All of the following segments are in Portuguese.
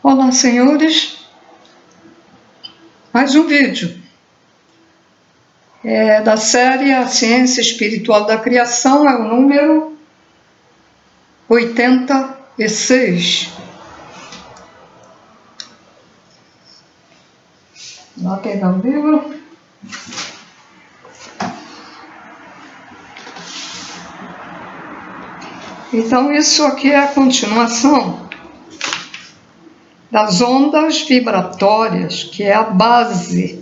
Olá, senhores, mais um vídeo da série A Ciência Espiritual da Criação, é o número 86. Vou pegar o livro. Então, isso aqui é a continuação das ondas vibratórias, que é a base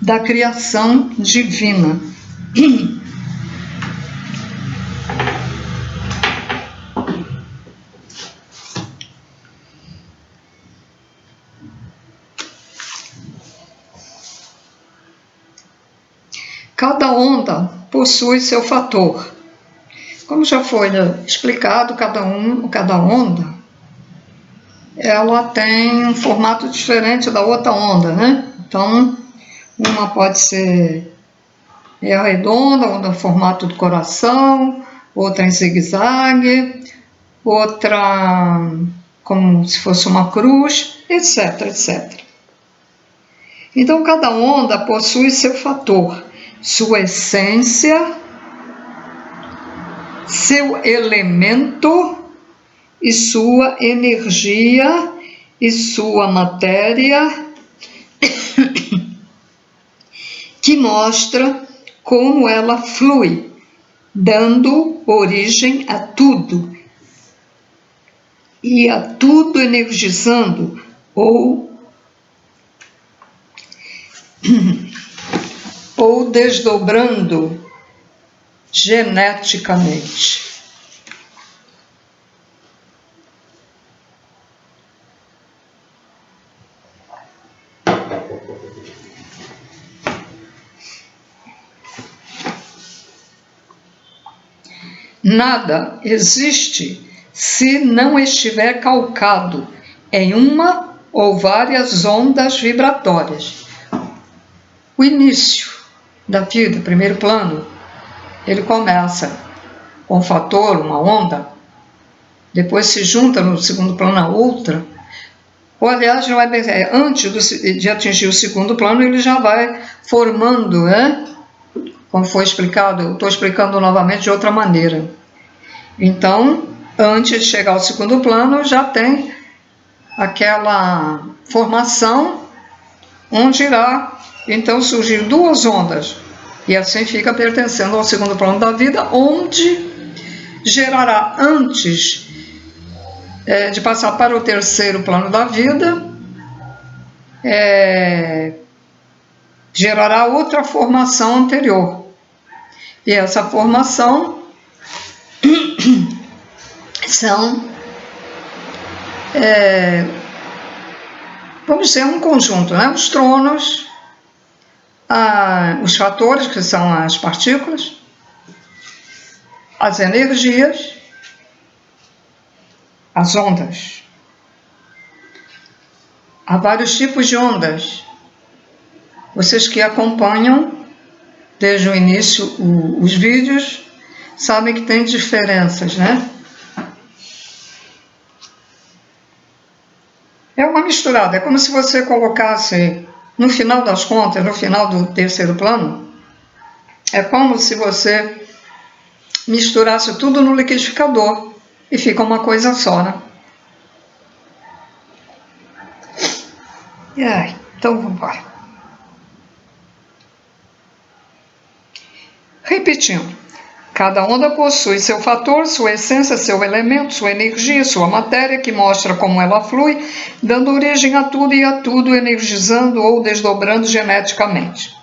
da criação divina. Cada onda possui seu fator. Como já foi explicado, cada onda ela tem um formato diferente da outra onda, né? Então, uma pode ser redonda, outra em formato de coração, outra em zigue-zague, outra como se fosse uma cruz, etc, etc. Então, cada onda possui seu fator, sua essência, seu elemento e sua energia e sua matéria, que mostra como ela flui, dando origem a tudo, e a tudo energizando ou desdobrando geneticamente. Nada existe se não estiver calcado em uma ou várias ondas vibratórias. O início da vida, primeiro plano, ele começa com um fator, uma onda, depois se junta no segundo plano a outra, ou aliás, não é bem, antes de atingir o segundo plano, ele já vai formando, né? Como foi explicado, eu estou explicando novamente de outra maneira. Então, antes de chegar ao segundo plano, já tem aquela formação onde irá, então, surgir duas ondas. E assim fica pertencendo ao segundo plano da vida, onde gerará, antes de passar para o terceiro plano da vida, gerará outra formação anterior. E essa formação são, vamos dizer, um conjunto, né? Os tronos, os fatores, que são as partículas, as energias, as ondas. Há vários tipos de ondas. Vocês que acompanham desde o início os vídeos sabem que tem diferenças, né? É uma misturada, é como se você colocasse, no final das contas, no final do terceiro plano, é como se você misturasse tudo no liquidificador e fica uma coisa só, né? Então vamos embora. Repetindo, cada onda possui seu fator, sua essência, seu elemento, sua energia, sua matéria, que mostra como ela flui, dando origem a tudo e a tudo, energizando ou desdobrando geneticamente.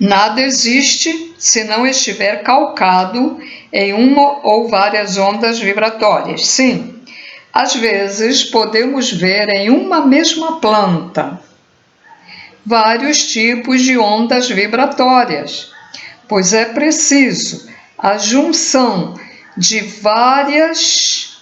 Nada existe se não estiver calcado em uma ou várias ondas vibratórias. Sim, às vezes podemos ver em uma mesma planta vários tipos de ondas vibratórias, pois é preciso a junção de várias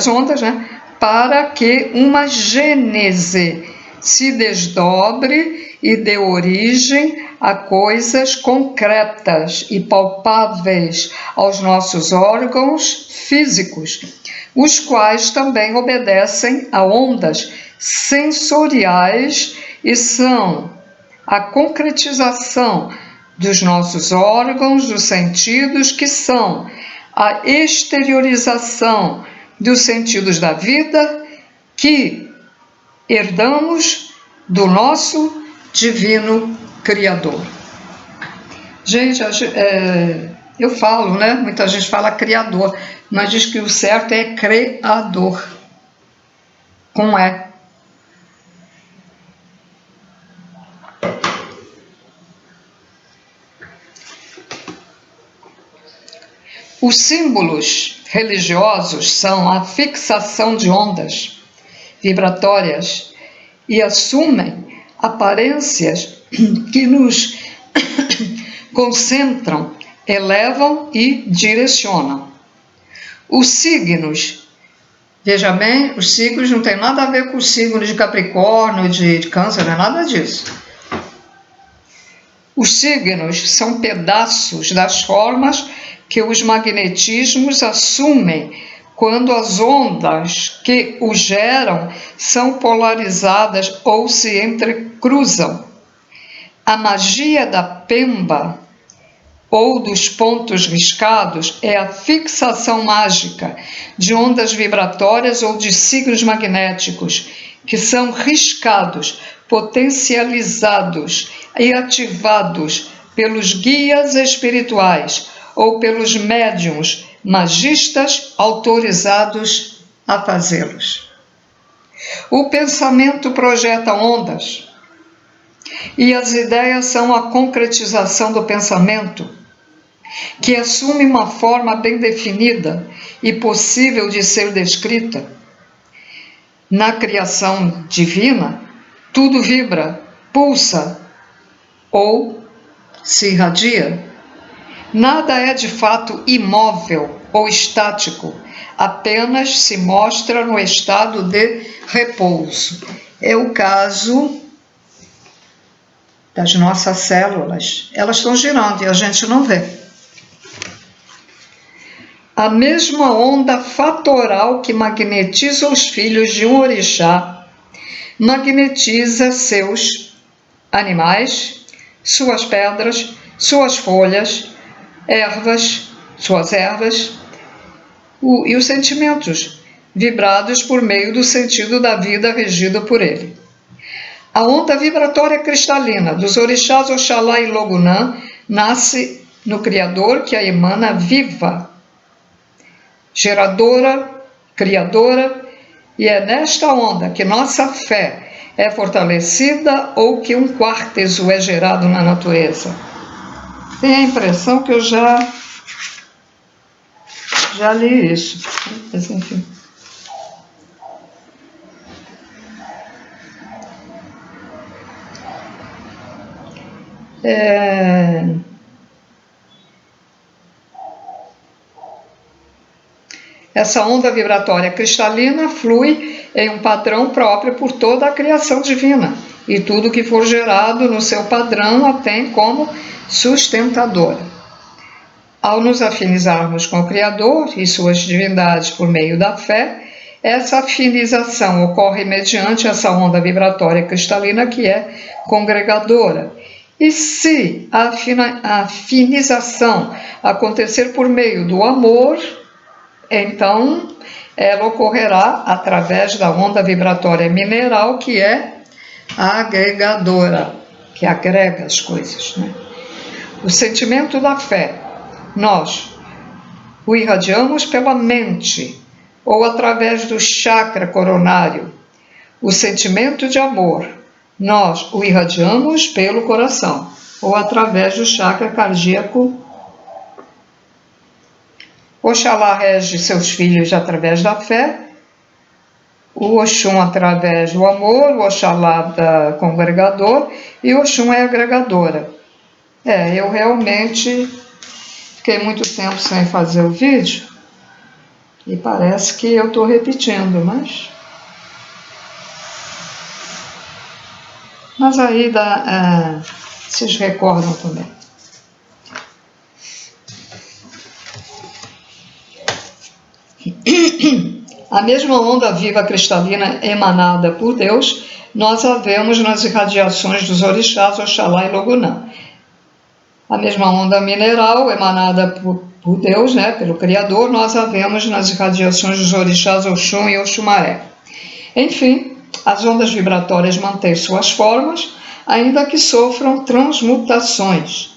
ondas, né, para que uma gênese se desdobre e dê origem a coisas concretas e palpáveis aos nossos órgãos físicos, os quais também obedecem a ondas sensoriais e são a concretização dos nossos órgãos, dos sentidos, que são a exteriorização dos sentidos da vida que herdamos do nosso divino Criador. Gente, eu falo, né? Muita gente fala Criador, mas diz que o certo é Criador, com E. Os símbolos religiosos são a fixação de ondas vibratórias e assumem aparências que nos concentram, elevam e direcionam. Os signos, veja bem, os signos não tem nada a ver com os signos de Capricórnio, de Câncer, não é nada disso. Os signos são pedaços das formas que os magnetismos assumem quando as ondas que os geram são polarizadas ou se entrecruzam. A magia da pemba ou dos pontos riscados é a fixação mágica de ondas vibratórias ou de signos magnéticos que são riscados, potencializados e ativados pelos guias espirituais ou pelos médiuns magistas autorizados a fazê-los. O pensamento projeta ondas e as ideias são a concretização do pensamento, que assume uma forma bem definida e possível de ser descrita. Na criação divina, tudo vibra, pulsa ou se irradia. Nada é de fato imóvel ou estático, apenas se mostra no estado de repouso. É o caso das nossas células. Elas estão girando e a gente não vê. A mesma onda fatoral que magnetiza os filhos de um orixá magnetiza seus animais, suas pedras, suas folhas, suas ervas e os sentimentos vibrados por meio do sentido da vida regido por ele. A onda vibratória cristalina dos orixás Oxalá e Logunã nasce no Criador, que a emana viva, geradora, criadora, e é nesta onda que nossa fé é fortalecida ou que um quartezo é gerado na natureza. Tenho a impressão que eu já li isso, mas enfim. Essa onda vibratória cristalina flui em um padrão próprio por toda a criação divina, e tudo que for gerado no seu padrão a tem como sustentadora. Ao nos afinizarmos com o Criador e suas divindades por meio da fé, essa afinização ocorre mediante essa onda vibratória cristalina que é congregadora. E se a afinização acontecer por meio do amor, então ela ocorrerá através da onda vibratória mineral, que é agregadora, que agrega as coisas, né? O sentimento da fé, nós o irradiamos pela mente ou através do chakra coronário. O sentimento de amor, nós o irradiamos pelo coração ou através do chakra cardíaco. Oxalá rege seus filhos através da fé, o Oxum através do amor, o Oxalá da congregador e o Oxum é agregadora. Eu realmente fiquei muito tempo sem fazer o vídeo e parece que eu estou repetindo, mas aí Vocês recordam também. A mesma onda viva cristalina emanada por Deus, nós a vemos nas irradiações dos orixás Oxalá e Logunã. A mesma onda mineral emanada por Deus, né, pelo Criador, nós a vemos nas irradiações dos orixás Oxum e Oxumaré. Enfim, as ondas vibratórias mantêm suas formas, ainda que sofram transmutações,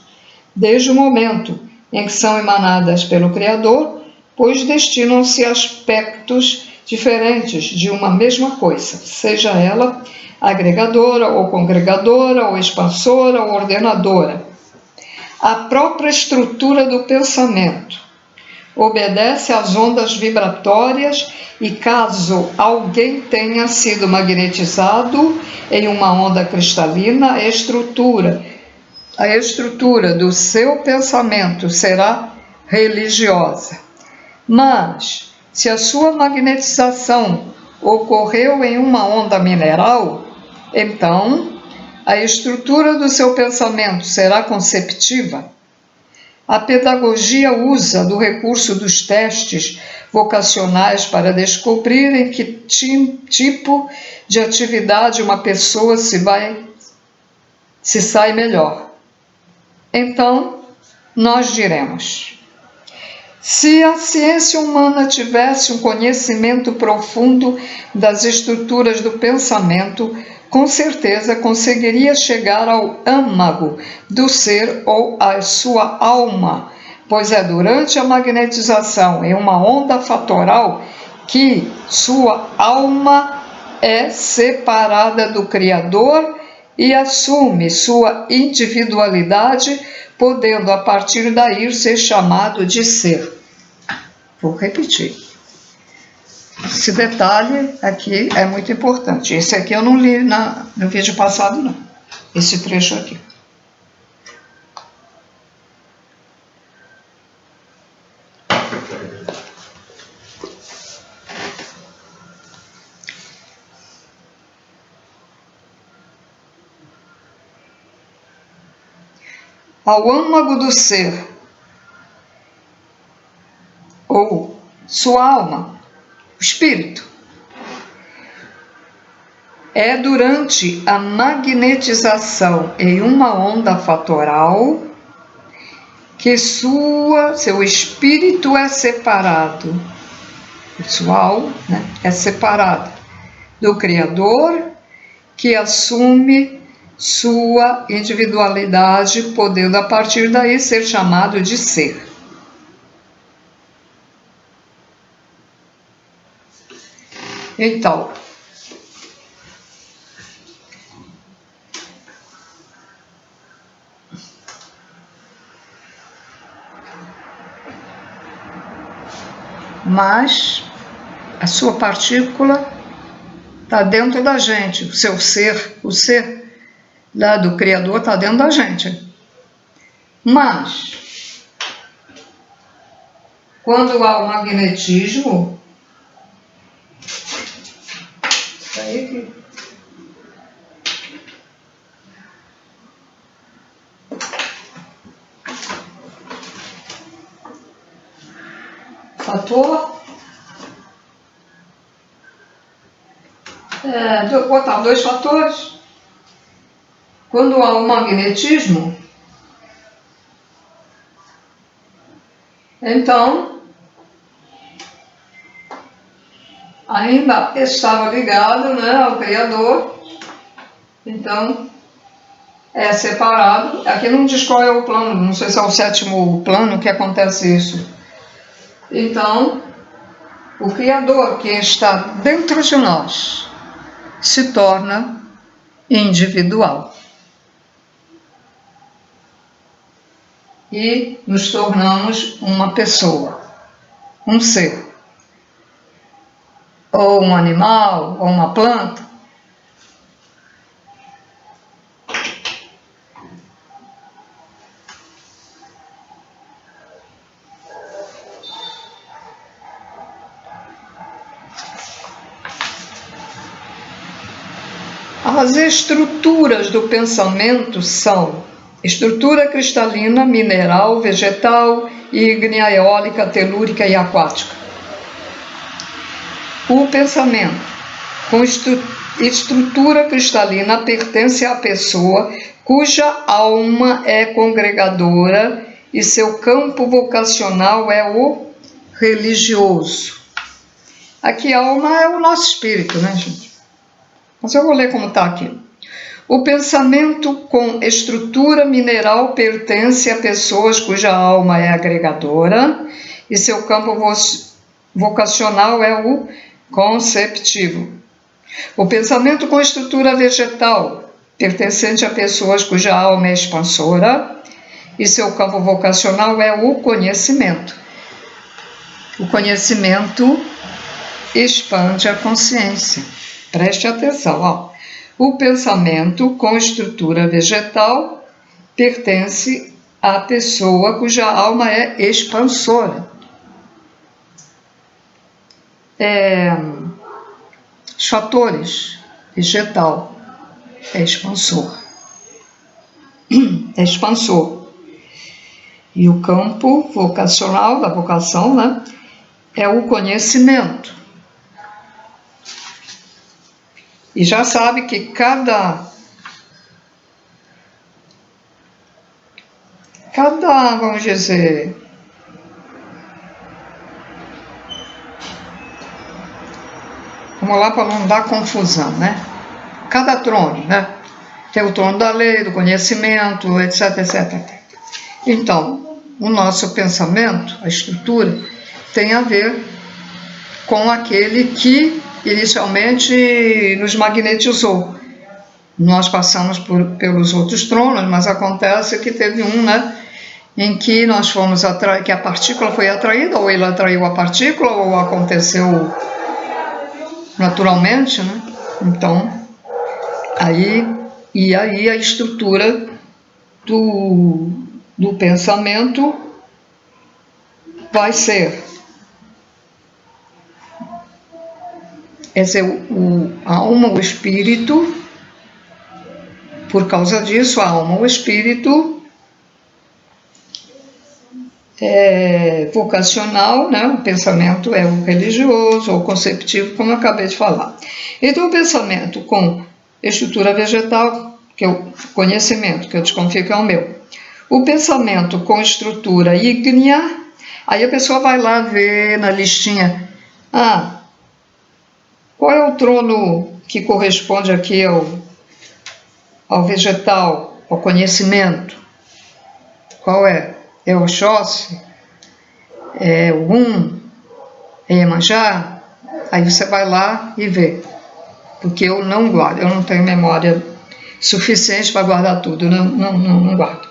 desde o momento em que são emanadas pelo Criador, pois destinam-se a aspectos diferentes de uma mesma coisa, seja ela agregadora ou congregadora, ou expansora ou ordenadora. A própria estrutura do pensamento obedece às ondas vibratórias e caso alguém tenha sido magnetizado em uma onda cristalina, a estrutura do seu pensamento será religiosa. Mas, se a sua magnetização ocorreu em uma onda mineral, então a estrutura do seu pensamento será conceptiva. A pedagogia usa do recurso dos testes vocacionais para descobrir em que tipo de atividade uma pessoa se sai melhor. Então, nós diremos: se a ciência humana tivesse um conhecimento profundo das estruturas do pensamento, com certeza conseguiria chegar ao âmago do ser ou à sua alma, pois é durante a magnetização em uma onda fatoral que sua alma é separada do Criador e assume sua individualidade, podendo a partir daí ser chamado de ser. Vou repetir. Esse detalhe aqui é muito importante. Esse aqui eu não li no vídeo passado, não. Esse trecho aqui. Ao âmago do ser, ou sua alma, o espírito, é durante a magnetização em uma onda fatoral que seu espírito é separado, sua alma, né, é separada do Criador, que assume sua individualidade, podendo a partir daí ser chamado de ser. Então, mas a sua partícula está dentro da gente, o seu ser, o ser lá do Criador está dentro da gente. Mas, quando há o magnetismo, fator, vou botar 2 fatores. Quando há o magnetismo, então ainda estava ligado, né, ao Criador, então é separado. Aqui não diz qual é o plano, não sei se é o 7º plano que acontece isso. Então, o Criador que está dentro de nós se torna individual. E nos tornamos uma pessoa, um ser, ou um animal, ou uma planta. As estruturas do pensamento são Estrutura cristalina, mineral, vegetal, ígnea, eólica, telúrica e aquática. O pensamento com estrutura cristalina pertence à pessoa cuja alma é congregadora e seu campo vocacional é o religioso. Aqui alma é o nosso espírito, né, gente? Mas eu vou ler como está aqui. O pensamento com estrutura mineral pertence a pessoas cuja alma é agregadora e seu campo vocacional é o conceptivo. O pensamento com estrutura vegetal pertencente a pessoas cuja alma é expansora e seu campo vocacional é o conhecimento. O conhecimento expande a consciência. Preste atenção, ó. O pensamento com estrutura vegetal pertence à pessoa cuja alma é expansora. Os fatores, vegetal, é expansor. É expansor. E o campo vocacional, da vocação, né, é o conhecimento. E já sabe que cada, vamos dizer, vamos lá para não dar confusão, né? Cada trono, né? Tem o trono da lei, do conhecimento, etc, etc. Então, o nosso pensamento, a estrutura, tem a ver com aquele que inicialmente nos magnetizou. Nós passamos pelos outros tronos, mas acontece que teve um, né, em que nós fomos que a partícula foi atraída, ou ele atraiu a partícula, ou aconteceu naturalmente, né? Então, aí a estrutura do pensamento vai ser a alma, o espírito. Por causa disso, a alma, o espírito é vocacional, né? O pensamento é o religioso ou conceptivo, como eu acabei de falar. Então, o pensamento com estrutura vegetal, que é o conhecimento, que eu desconfio que é o meu. O pensamento com estrutura ígnea, aí a pessoa vai lá ver na listinha, qual é o trono que corresponde aqui ao vegetal, ao conhecimento? Qual é? É o Oxóssi? É o Ogum? É Iemanjá? Aí você vai lá e vê. Porque eu não guardo, eu não tenho memória suficiente para guardar tudo, não guardo.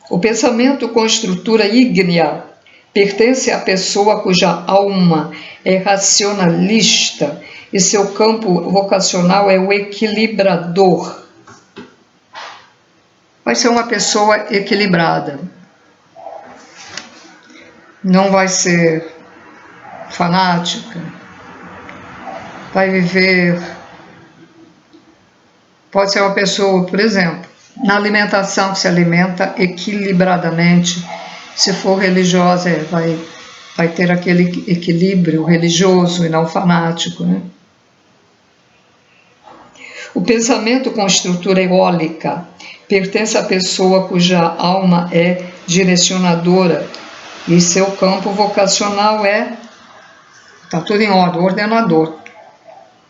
O pensamento com estrutura ígnea pertence à pessoa cuja alma é racionalista e seu campo vocacional é o equilibrador. Vai ser uma pessoa equilibrada. Não vai ser fanática. Vai viver. Pode ser uma pessoa, por exemplo, na alimentação, que se alimenta equilibradamente. Se for religiosa, vai ter aquele equilíbrio religioso e não fanático, né? O pensamento com estrutura eólica pertence à pessoa cuja alma é direcionadora e seu campo vocacional está tudo em ordem, ordenador.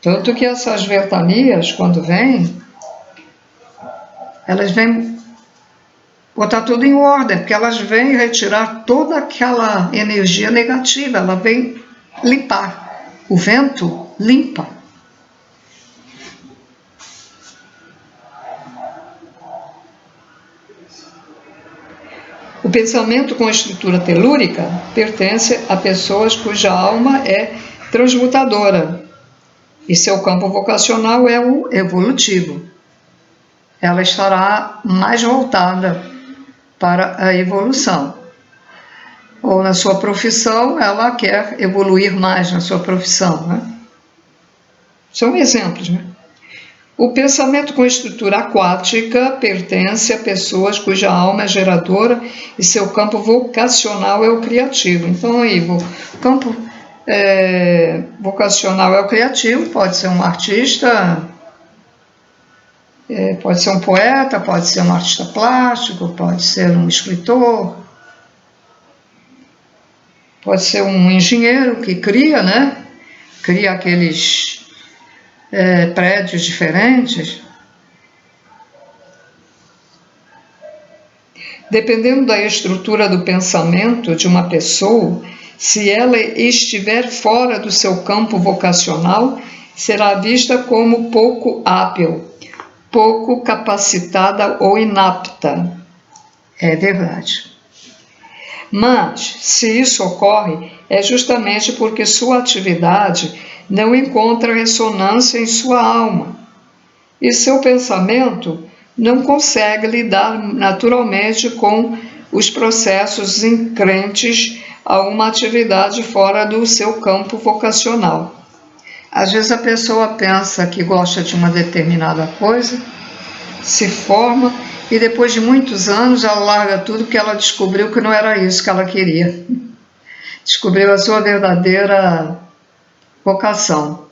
Tanto que essas ventanias, quando vêm, elas vêm botar tudo em ordem, porque elas vêm retirar toda aquela energia negativa, ela vem limpar. O vento limpa. O pensamento com estrutura telúrica pertence a pessoas cuja alma é transmutadora e seu campo vocacional é o evolutivo. Ela estará mais voltada para a evolução. Ou na sua profissão, ela quer evoluir mais na sua profissão, né? São exemplos, né? O pensamento com estrutura aquática pertence a pessoas cuja alma é geradora e seu campo vocacional é o criativo. Então, aí, o campo vocacional é o criativo, pode ser um artista, pode ser um poeta, pode ser um artista plástico, pode ser um escritor, pode ser um engenheiro que cria, né? Cria aqueles prédios diferentes. Dependendo da estrutura do pensamento de uma pessoa, se ela estiver fora do seu campo vocacional, será vista como pouco hábil, pouco capacitada ou inapta. É verdade. Mas, se isso ocorre, é justamente porque sua atividade não encontra ressonância em sua alma e seu pensamento não consegue lidar naturalmente com os processos increntes a uma atividade fora do seu campo vocacional. Às vezes a pessoa pensa que gosta de uma determinada coisa, se forma e depois de muitos anos ela larga tudo porque ela descobriu que não era isso que ela queria. Descobriu a sua verdadeira vocação.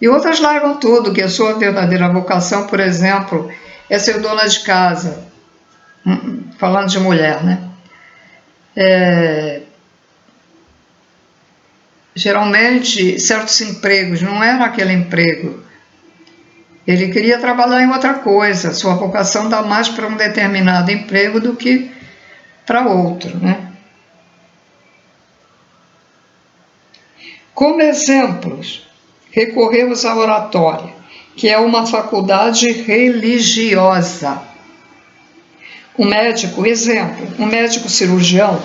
E outras largam tudo, que a sua verdadeira vocação, por exemplo, é ser dona de casa. Falando de mulher, né? Geralmente, certos empregos, não era aquele emprego. Ele queria trabalhar em outra coisa. Sua vocação dá mais para um determinado emprego do que para outro, né? Como exemplos, recorremos à oratória, que é uma faculdade religiosa. Um médico cirurgião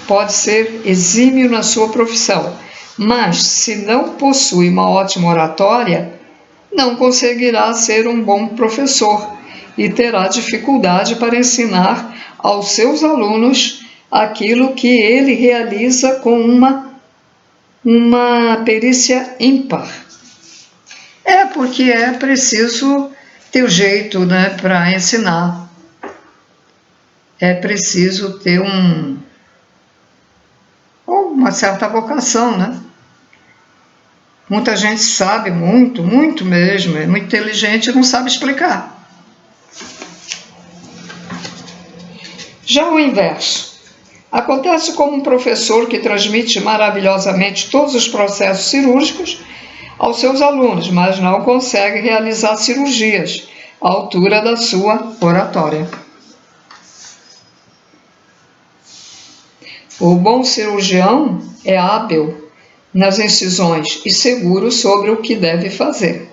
pode ser exímio na sua profissão, mas se não possui uma ótima oratória, não conseguirá ser um bom professor e terá dificuldade para ensinar aos seus alunos aquilo que ele realiza com uma perícia ímpar. Porque é preciso ter o jeito, né, para ensinar. É preciso ter uma certa vocação, né? Muita gente sabe muito, muito mesmo, é muito inteligente e não sabe explicar. Já o inverso. Acontece como um professor que transmite maravilhosamente todos os processos cirúrgicos aos seus alunos, mas não consegue realizar cirurgias à altura da sua oratória. O bom cirurgião é hábil nas incisões e seguro sobre o que deve fazer.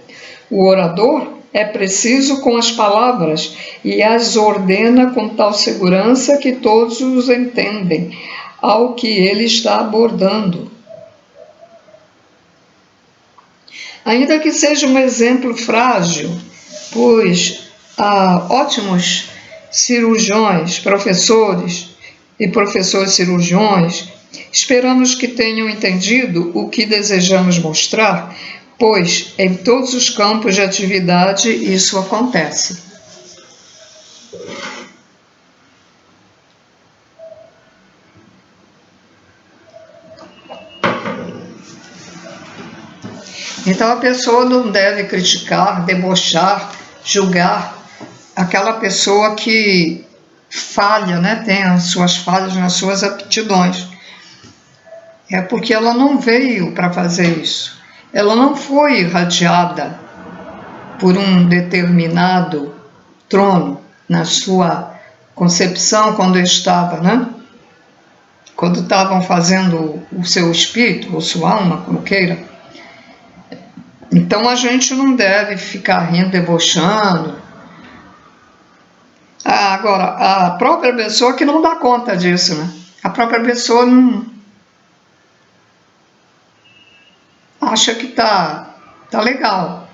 O orador é preciso com as palavras e as ordena com tal segurança que todos os entendem ao que ele está abordando. Ainda que seja um exemplo frágil, pois há ótimos cirurgiões, professores cirurgiões, esperamos que tenham entendido o que desejamos mostrar, pois em todos os campos de atividade isso acontece. Então a pessoa não deve criticar, debochar, julgar aquela pessoa que falha, né? Tem as suas falhas nas suas aptidões. É porque ela não veio para fazer isso. Ela não foi irradiada por um determinado trono na sua concepção quando estava, né? Quando estavam fazendo o seu espírito, ou sua alma, como queira. Então a gente não deve ficar rindo, debochando. Agora, a própria pessoa que não dá conta disso, né? A própria pessoa não acha que tá legal.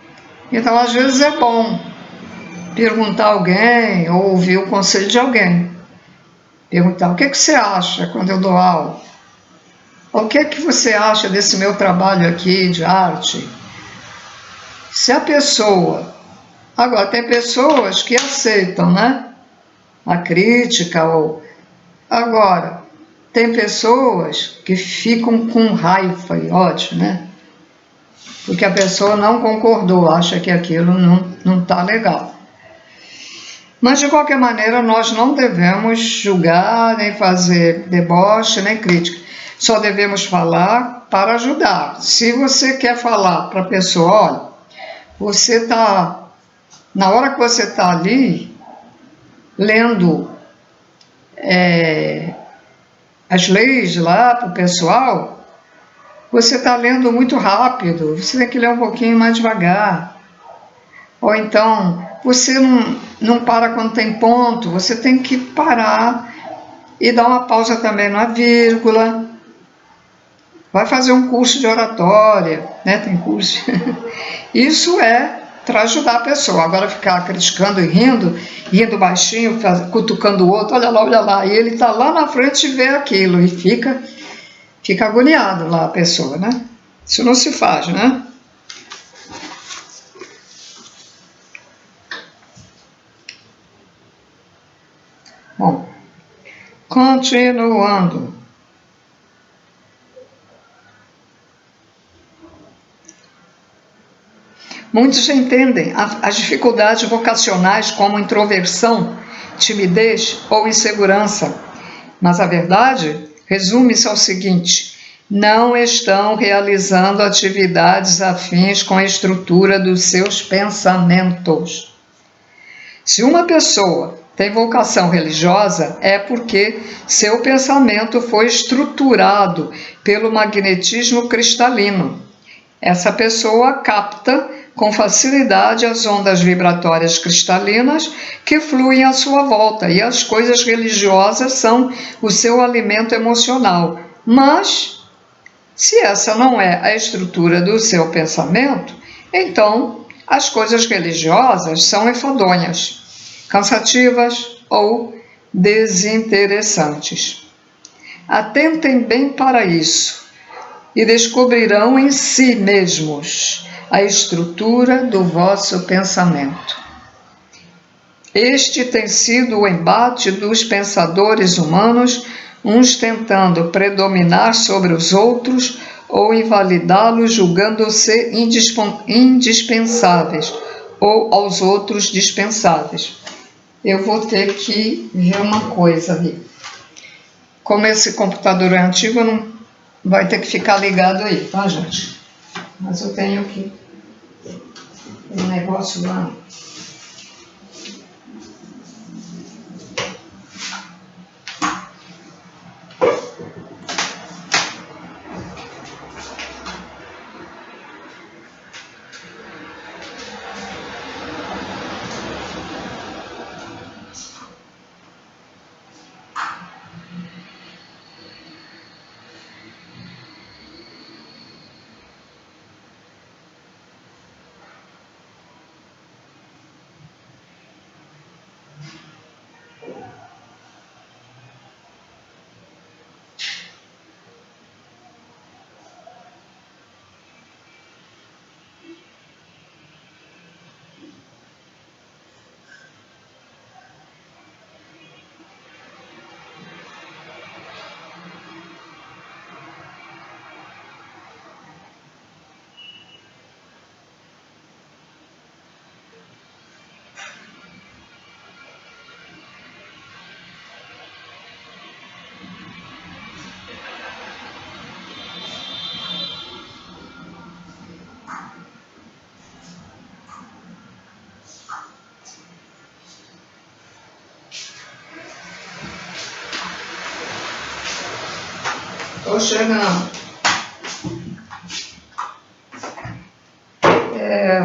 Então, às vezes é bom perguntar a alguém ou ouvir o conselho de alguém. Perguntar: o que você acha quando eu dou aula? O que você acha desse meu trabalho aqui de arte? Se a pessoa Agora, tem pessoas que aceitam, né? A crítica. Agora, tem pessoas que ficam com raiva e ódio, né? Porque a pessoa não concordou, acha que aquilo não está legal. Mas, de qualquer maneira, nós não devemos julgar, nem fazer deboche, nem crítica. Só devemos falar para ajudar. Se você quer falar para a pessoa, olha, você está, na hora que você está ali, lendo as leis lá para o pessoal, você está lendo muito rápido, você tem que ler um pouquinho mais devagar. Ou então, você não para quando tem ponto, você tem que parar e dar uma pausa também na vírgula. Vai fazer um curso de oratória, né? Tem curso. Isso é para ajudar a pessoa. Agora ficar criticando e rindo baixinho, cutucando o outro, olha lá. E ele está lá na frente e vê aquilo e fica agoniado lá a pessoa, né? Isso não se faz, né? Bom, continuando. Muitos entendem as dificuldades vocacionais como introversão, timidez ou insegurança, mas a verdade resume-se ao seguinte: não estão realizando atividades afins com a estrutura dos seus pensamentos. Se uma pessoa tem vocação religiosa, é porque seu pensamento foi estruturado pelo magnetismo cristalino. Essa pessoa capta com facilidade as ondas vibratórias cristalinas que fluem à sua volta, e as coisas religiosas são o seu alimento emocional. Mas, se essa não é a estrutura do seu pensamento, então as coisas religiosas são enfadonhas, cansativas ou desinteressantes. Atentem bem para isso e descobrirão em si mesmos a estrutura do vosso pensamento. Este tem sido o embate dos pensadores humanos, uns tentando predominar sobre os outros ou invalidá-los, julgando-se indispensáveis, ou aos outros dispensáveis. Eu vou ter que ver uma coisa ali. Como esse computador é antigo, não vai ter que ficar ligado aí, tá, gente? Mas eu tenho que um negócio lá. Estou chegando. É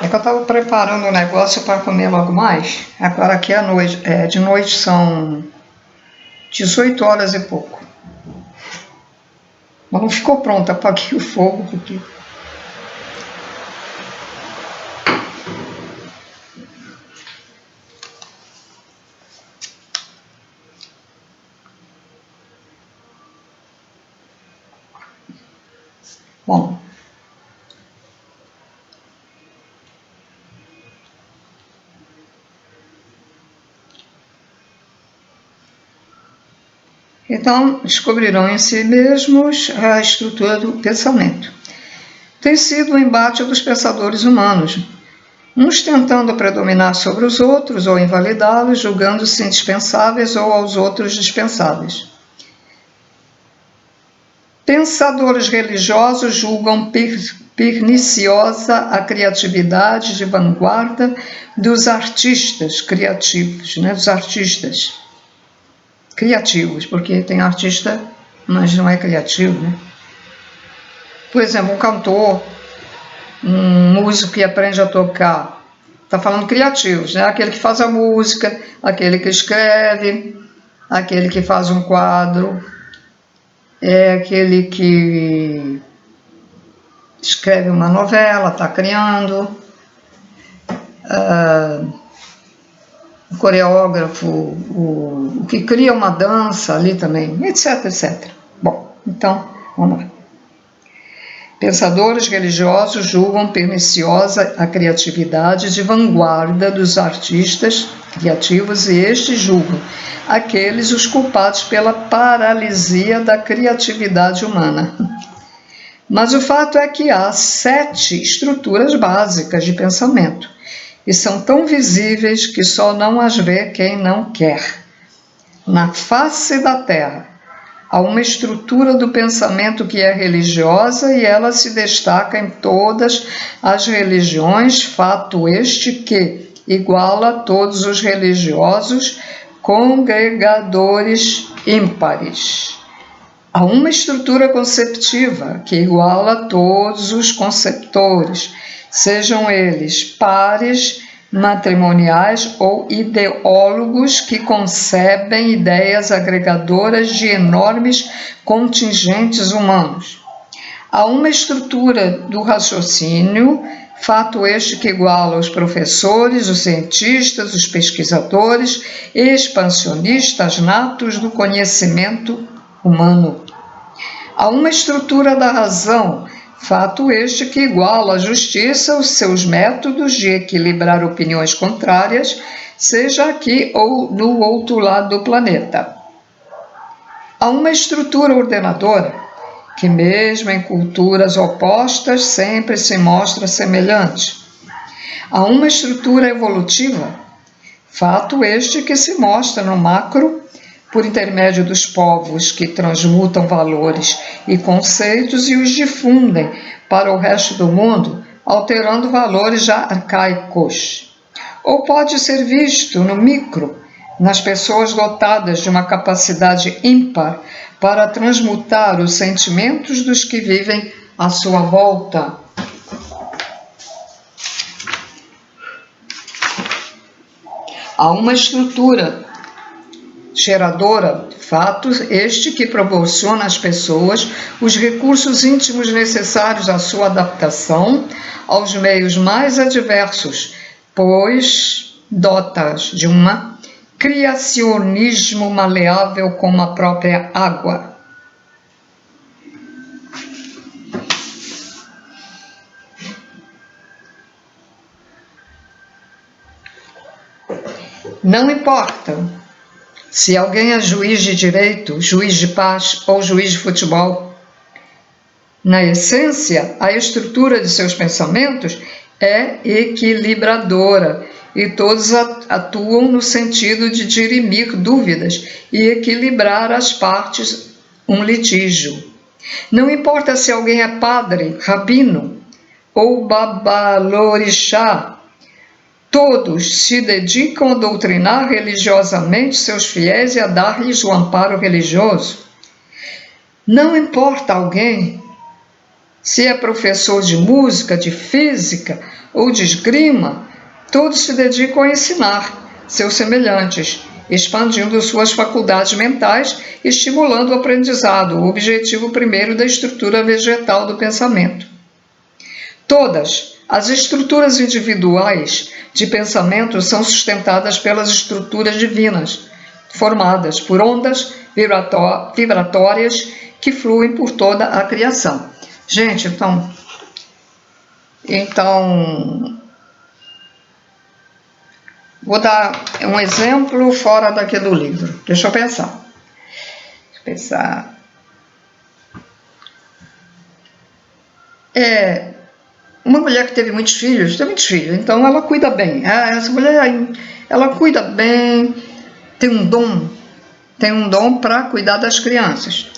que eu estava preparando o negócio para comer logo mais. Agora aqui à noite, de noite são 18 horas e pouco. Mas não ficou pronto, apaguei o fogo porque... Bom, então descobrirão em si mesmos a estrutura do pensamento. Tem sido o embate dos pensadores humanos, uns tentando predominar sobre os outros ou invalidá-los, julgando-se indispensáveis ou aos outros dispensáveis. Pensadores religiosos julgam perniciosa a criatividade de vanguarda dos artistas criativos, dos artistas criativos, porque tem artista, mas não é criativo, Por exemplo, um cantor, um músico que aprende a tocar, está falando criativos, Aquele que faz a música, aquele que escreve, aquele que faz um quadro, aquele que escreve uma novela, está criando, o coreógrafo, o que cria uma dança ali também, etc, etc. Bom, então, vamos lá. Pensadores religiosos julgam perniciosa a criatividade de vanguarda dos artistas criativos e estes julgam aqueles os culpados pela paralisia da criatividade humana. Mas o fato é que há 7 estruturas básicas de pensamento e são tão visíveis que só não as vê quem não quer. Na face da Terra, há uma estrutura do pensamento que é religiosa e ela se destaca em todas as religiões, fato este que iguala todos os religiosos congregadores ímpares. Há uma estrutura conceptiva que iguala todos os conceptores, sejam eles pares, matrimoniais ou ideólogos que concebem ideias agregadoras de enormes contingentes humanos. Há uma estrutura do raciocínio, fato este que iguala os professores, os cientistas, os pesquisadores, expansionistas natos do conhecimento humano. Há uma estrutura da razão, fato este que iguala a justiça os seus métodos de equilibrar opiniões contrárias, seja aqui ou no outro lado do planeta. Há uma estrutura ordenadora, que mesmo em culturas opostas sempre se mostra semelhante. Há uma estrutura evolutiva, fato este que se mostra no macro, por intermédio dos povos que transmutam valores e conceitos e os difundem para o resto do mundo, alterando valores já arcaicos. Ou pode ser visto no micro, nas pessoas dotadas de uma capacidade ímpar para transmutar os sentimentos dos que vivem à sua volta. Há uma estrutura geradora, fato este que proporciona às pessoas os recursos íntimos necessários à sua adaptação aos meios mais adversos, pois dota-as de um criacionismo maleável como a própria água. Não importa se alguém é juiz de direito, juiz de paz ou juiz de futebol. Na essência, a estrutura de seus pensamentos é equilibradora e todos atuam no sentido de dirimir dúvidas e equilibrar as partes um litígio. Não importa se alguém é padre, rabino ou babalorixá, todos se dedicam a doutrinar religiosamente seus fiéis e a dar-lhes o amparo religioso. Não importa alguém se é professor de música, de física ou de esgrima, todos se dedicam a ensinar seus semelhantes, expandindo suas faculdades mentais, estimulando o aprendizado, o objetivo primeiro da estrutura vegetal do pensamento. Todas as estruturas individuais de pensamento são sustentadas pelas estruturas divinas, formadas por ondas vibratórias que fluem por toda a criação. Gente, então vou dar um exemplo fora daqui do livro. Deixa eu pensar. Uma mulher que teve muitos filhos, então ela cuida bem. Essa mulher, ela cuida bem, tem um dom para cuidar das crianças.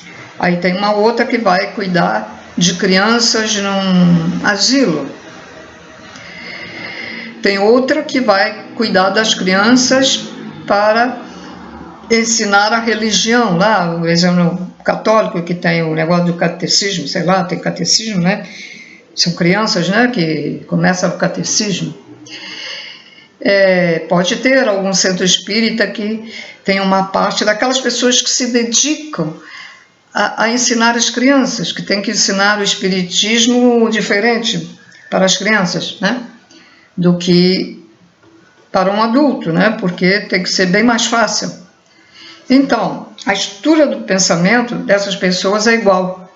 Aí tem uma outra que vai cuidar de crianças num asilo. Tem outra que vai cuidar das crianças para ensinar a religião, lá, o exemplo católico que tem o negócio do catecismo, sei lá, tem catecismo, né? São crianças, né, que começam o catecismo. Pode ter algum centro espírita que tem uma parte daquelas pessoas que se dedicam a ensinar as crianças, que tem que ensinar o espiritismo diferente para as crianças, né, do que para um adulto, né, porque tem que ser bem mais fácil. Então, a estrutura do pensamento dessas pessoas é igual,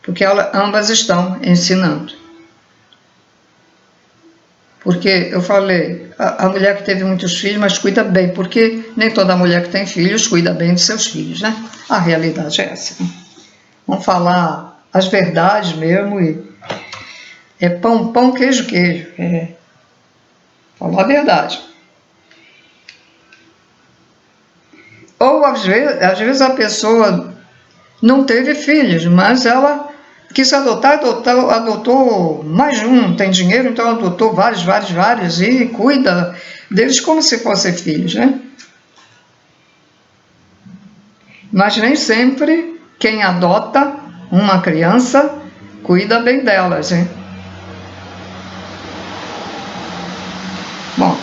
porque ambas estão ensinando. Porque eu falei, a mulher que teve muitos filhos, mas cuida bem, porque nem toda mulher que tem filhos cuida bem de seus filhos, né? A realidade é essa. Né? Vamos falar as verdades mesmo, e é pão, pão, queijo, queijo. Falar a verdade. Ou às vezes a pessoa não teve filhos, mas ela quis adotar, adotou mais de um, tem dinheiro, então adotou vários e cuida deles como se fossem filhos, né? Mas nem sempre quem adota uma criança cuida bem delas, hein? Bom,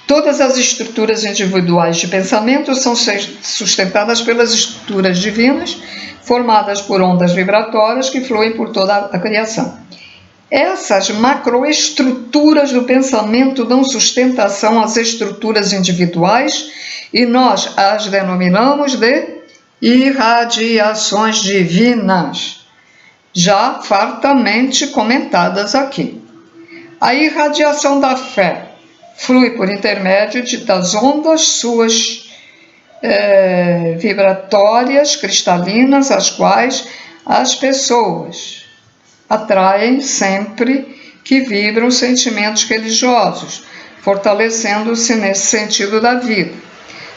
todas as estruturas individuais de pensamento são sustentadas pelas estruturas divinas, formadas por ondas vibratórias que fluem por toda a criação. Essas macroestruturas do pensamento dão sustentação às estruturas individuais e nós as denominamos de irradiações divinas, já fartamente comentadas aqui. A irradiação da fé flui por intermédio das ondas suas vibratórias cristalinas, as quais as pessoas atraem sempre que vibram sentimentos religiosos, fortalecendo-se nesse sentido da vida.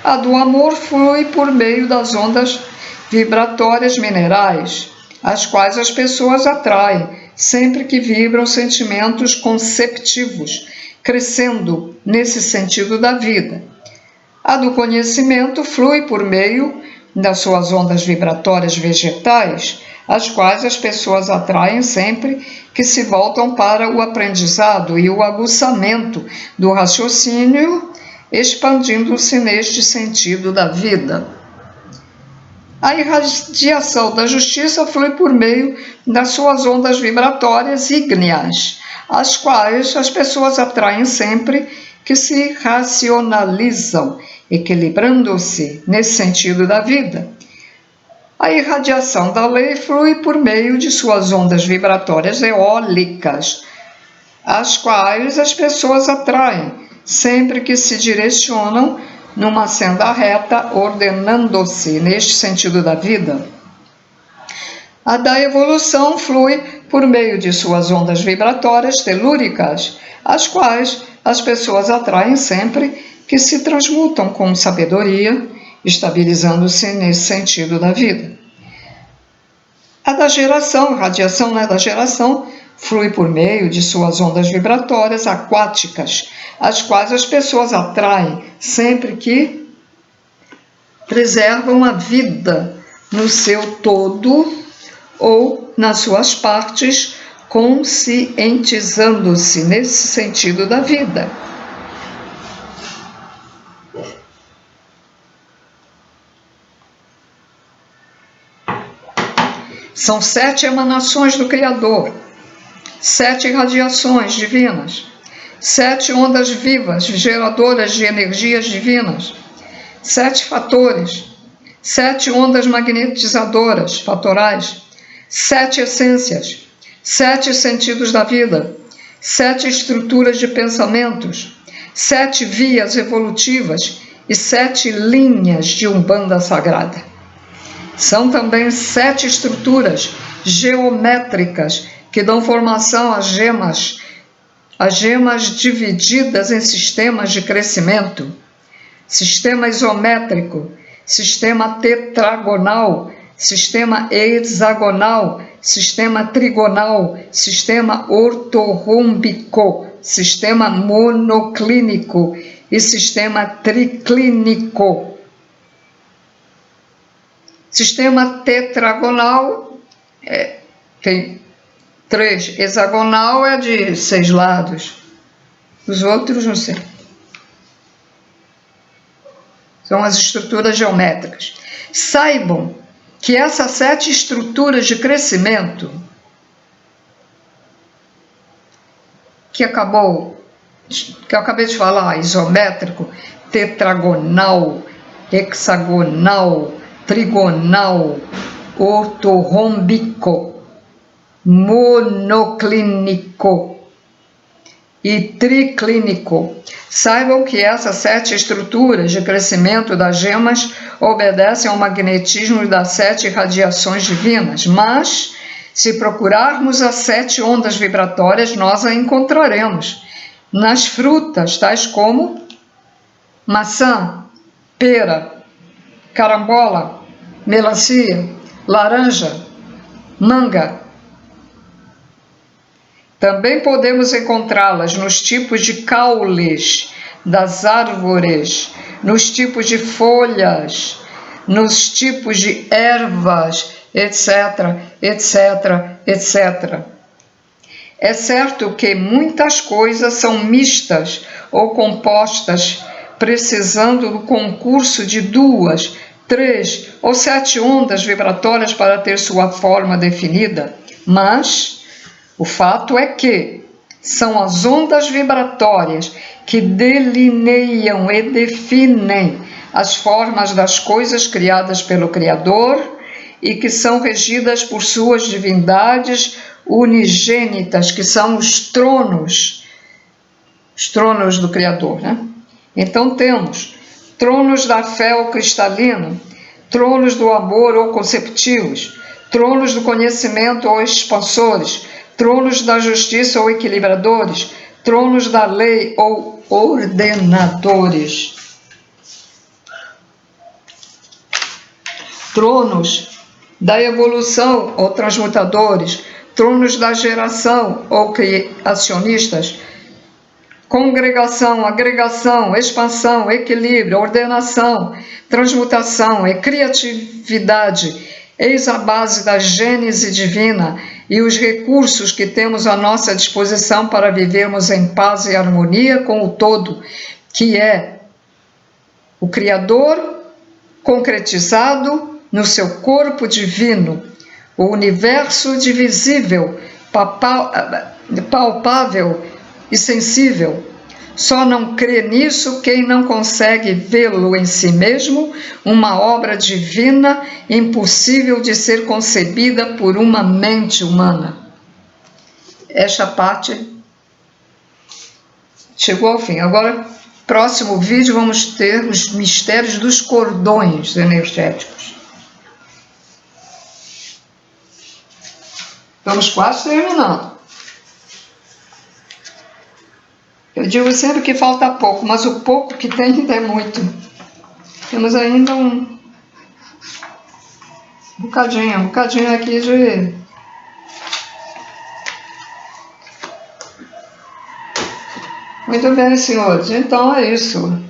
A do amor flui por meio das ondas vibratórias minerais, as quais as pessoas atraem sempre que vibram sentimentos conceptivos, crescendo nesse sentido da vida. A do conhecimento flui por meio das suas ondas vibratórias vegetais, as quais as pessoas atraem sempre que se voltam para o aprendizado e o aguçamento do raciocínio, expandindo-se neste sentido da vida. A irradiação da justiça flui por meio das suas ondas vibratórias ígneas, as quais as pessoas atraem sempre que se racionalizam, equilibrando-se nesse sentido da vida. A irradiação da lei flui por meio de suas ondas vibratórias eólicas, as quais as pessoas atraem sempre que se direcionam numa senda reta, ordenando-se neste sentido da vida. A da evolução flui por meio de suas ondas vibratórias telúricas, as quais as pessoas atraem sempre que se transmutam com sabedoria, estabilizando-se nesse sentido da vida. A da geração, radiação da geração, flui por meio de suas ondas vibratórias aquáticas, as quais as pessoas atraem sempre que preservam a vida no seu todo ou nas suas partes, conscientizando-se nesse sentido da vida. São 7 emanações do Criador, 7 radiações divinas, 7 ondas vivas, geradoras de energias divinas, 7 fatores, 7 ondas magnetizadoras fatorais, 7 essências, 7 sentidos da vida, 7 estruturas de pensamentos, 7 vias evolutivas e 7 linhas de Umbanda sagrada. São também 7 estruturas geométricas que dão formação às gemas divididas em sistemas de crescimento, sistema isométrico, sistema tetragonal, sistema hexagonal, sistema trigonal, sistema ortorrômbico, sistema monoclínico e sistema triclínico. Sistema tetragonal tem 3, hexagonal é de 6 lados, os outros não sei. São as estruturas geométricas. Saibam que essas 7 estruturas de crescimento que eu acabei de falar, isométrico, tetragonal, hexagonal, trigonal, ortorrômbico, monoclínico e triclínico. Saibam que essas 7 estruturas de crescimento das gemas obedecem ao magnetismo das 7 radiações divinas, mas se procurarmos as 7 ondas vibratórias, nós a encontraremos nas frutas, tais como maçã, pera, carambola, melancia, laranja, manga. Também podemos encontrá-las nos tipos de caules das árvores, nos tipos de folhas, nos tipos de ervas, etc, etc, etc. É certo que muitas coisas são mistas ou compostas, precisando do concurso de 2, 3 ou 7 ondas vibratórias para ter sua forma definida, mas o fato é que são as ondas vibratórias que delineiam e definem as formas das coisas criadas pelo Criador e que são regidas por suas divindades unigênitas, que são os tronos do Criador, né? Então temos tronos da fé ou cristalino, tronos do amor ou conceptivos, tronos do conhecimento ou expansores, tronos da justiça ou equilibradores, tronos da lei ou ordenadores, tronos da evolução ou transmutadores, tronos da geração ou criacionistas, congregação, agregação, expansão, equilíbrio, ordenação, transmutação e criatividade. Eis a base da gênese divina e os recursos que temos à nossa disposição para vivermos em paz e harmonia com o todo, que é o Criador concretizado no seu corpo divino, o universo divisível, palpável e sensível. Só não crê nisso quem não consegue vê-lo em si mesmo, uma obra divina impossível de ser concebida por uma mente humana. Esta parte chegou ao fim. Agora, próximo vídeo, vamos ter os mistérios dos cordões energéticos. Estamos quase terminando. Eu digo sempre que falta pouco, mas o pouco que tem ainda é muito. Temos ainda um bocadinho aqui de... Muito bem, senhores. Então é isso.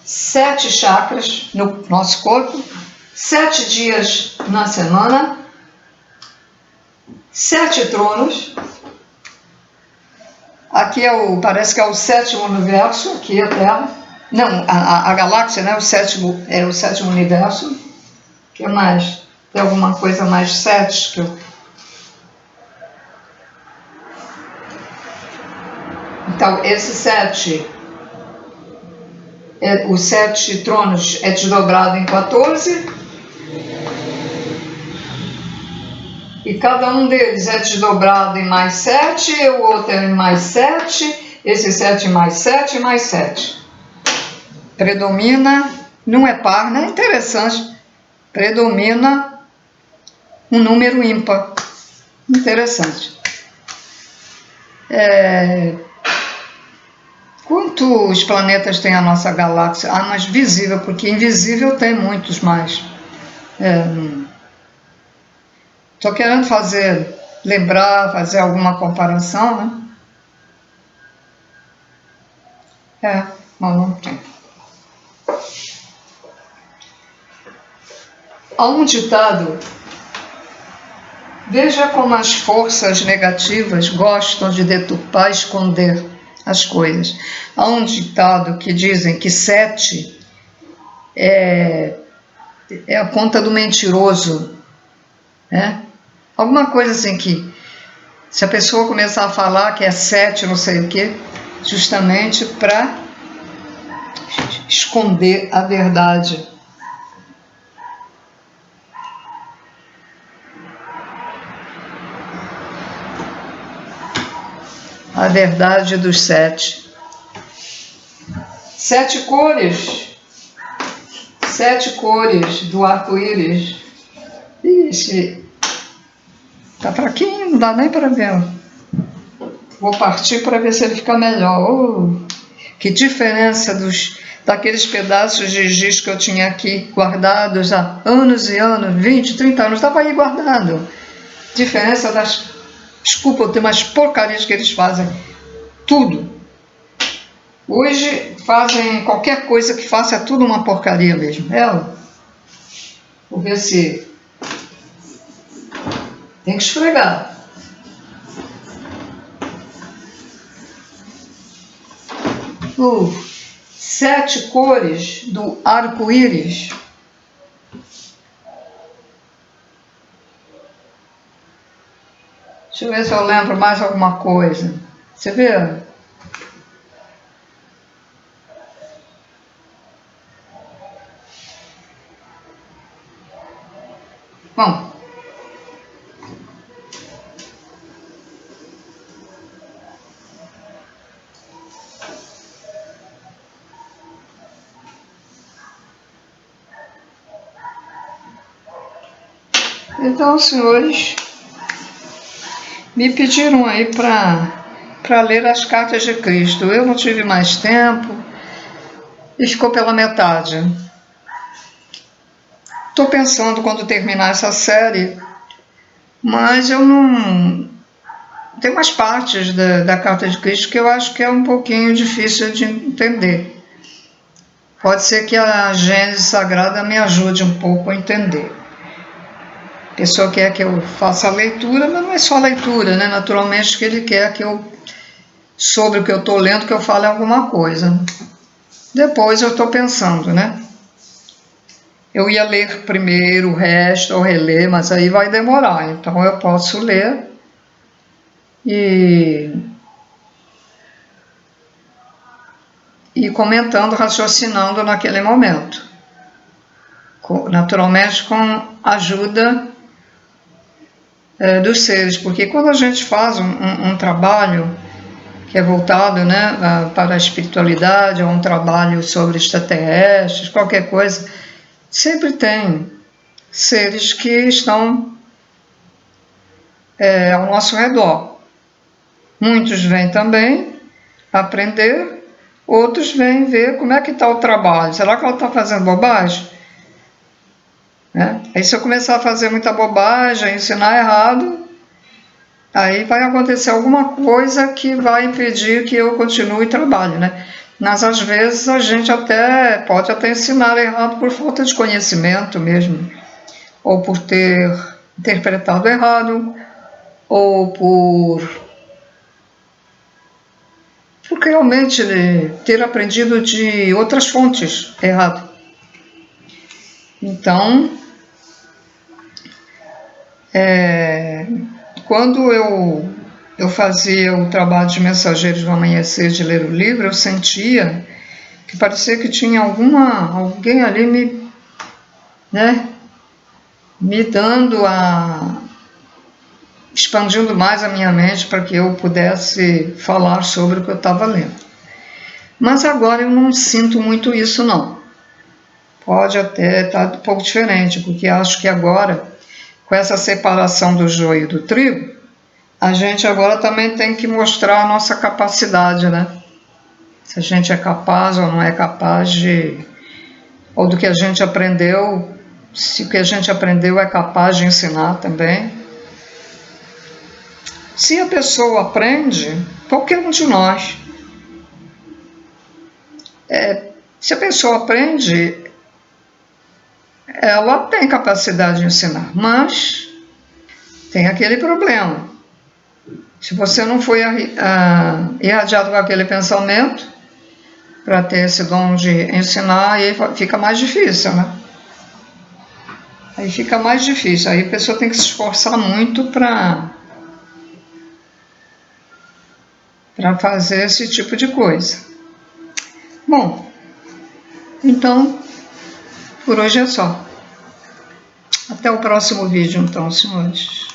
Sete chakras no nosso corpo, 7 dias na semana, 7 tronos. Aqui parece que é o 7º universo, aqui a Terra. Não, a galáxia, né? O sétimo universo. O que mais? Tem alguma coisa mais 7 que eu... Então, esse 7, os 7 tronos é desdobrado em 14, e cada um deles é desdobrado em mais 7, o outro é em mais 7, esse 7 mais 7 mais 7. Predomina, não é par, né? Interessante. Predomina um número ímpar. Interessante. Quantos planetas tem a nossa galáxia? Ah, mas visível, porque invisível tem muitos mais. Estou querendo fazer alguma comparação, né? Mas não tem. Há um ditado: veja como as forças negativas gostam de deturpar e esconder as coisas. Há um ditado que dizem que 7 é a conta do mentiroso, né? Alguma coisa assim que, se a pessoa começar a falar que é 7 não sei o quê, justamente para esconder a verdade. A verdade dos 7. 7 cores. 7 cores do arco-íris. Ixi, tá fraquinho, não dá nem para ver. Vou partir para ver se ele fica melhor. Que diferença daqueles pedaços de giz que eu tinha aqui guardados há anos e anos, 20, 30 anos, estava aí guardado. Diferença das... Desculpa, eu tenho umas porcarias que eles fazem. Tudo. Hoje fazem qualquer coisa que faça, é tudo uma porcaria mesmo. Vou ver se... Tem que esfregar. Os 7 cores do arco-íris. Deixa eu ver se eu lembro mais alguma coisa. Você vê? Bom. Então, senhores, me pediram aí para ler as cartas de Cristo. Eu não tive mais tempo e ficou pela metade. Estou pensando quando terminar essa série, mas eu não... Tem umas partes da carta de Cristo que eu acho que é um pouquinho difícil de entender. Pode ser que a Gênese Sagrada me ajude um pouco a entender. A pessoa quer que eu faça a leitura, mas não é só a leitura, né? Naturalmente que ele quer que eu, sobre o que eu estou lendo, que eu fale alguma coisa. Depois eu estou pensando, né? Eu ia ler primeiro o resto, ou reler, mas aí vai demorar. Então eu posso ler e comentando, raciocinando naquele momento. Naturalmente com a ajuda dos seres, porque quando a gente faz um trabalho que é voltado, né, para a espiritualidade, ou um trabalho sobre extraterrestres, qualquer coisa, sempre tem seres que estão ao nosso redor. Muitos vêm também aprender, outros vêm ver como é que está o trabalho. Será que ela está fazendo bobagem? Aí se eu começar a fazer muita bobagem, ensinar errado, aí vai acontecer alguma coisa que vai impedir que eu continue e trabalhe, né? Mas às vezes a gente pode até ensinar errado por falta de conhecimento mesmo, ou por ter interpretado errado, ou por realmente ter aprendido de outras fontes errado. Então, quando eu eu fazia o trabalho de mensageiro do amanhecer, de ler o livro, eu sentia que parecia que tinha alguém ali me dando expandindo mais a minha mente para que eu pudesse falar sobre o que eu estava lendo. Mas agora eu não sinto muito isso, não. Pode até estar um pouco diferente, porque acho que agora, com essa separação do joio e do trigo, a gente agora também tem que mostrar a nossa capacidade, né? Se a gente é capaz ou não é capaz ou do que a gente aprendeu, se o que a gente aprendeu é capaz de ensinar também. Se a pessoa aprende, qualquer um de nós, se a pessoa aprende, ela tem capacidade de ensinar, mas tem aquele problema. Se você não foi irradiado com aquele pensamento, para ter esse dom de ensinar, aí fica mais difícil, né? Aí fica mais difícil, aí a pessoa tem que se esforçar muito para fazer esse tipo de coisa. Bom, então, por hoje é só. Até o próximo vídeo, então, senhores.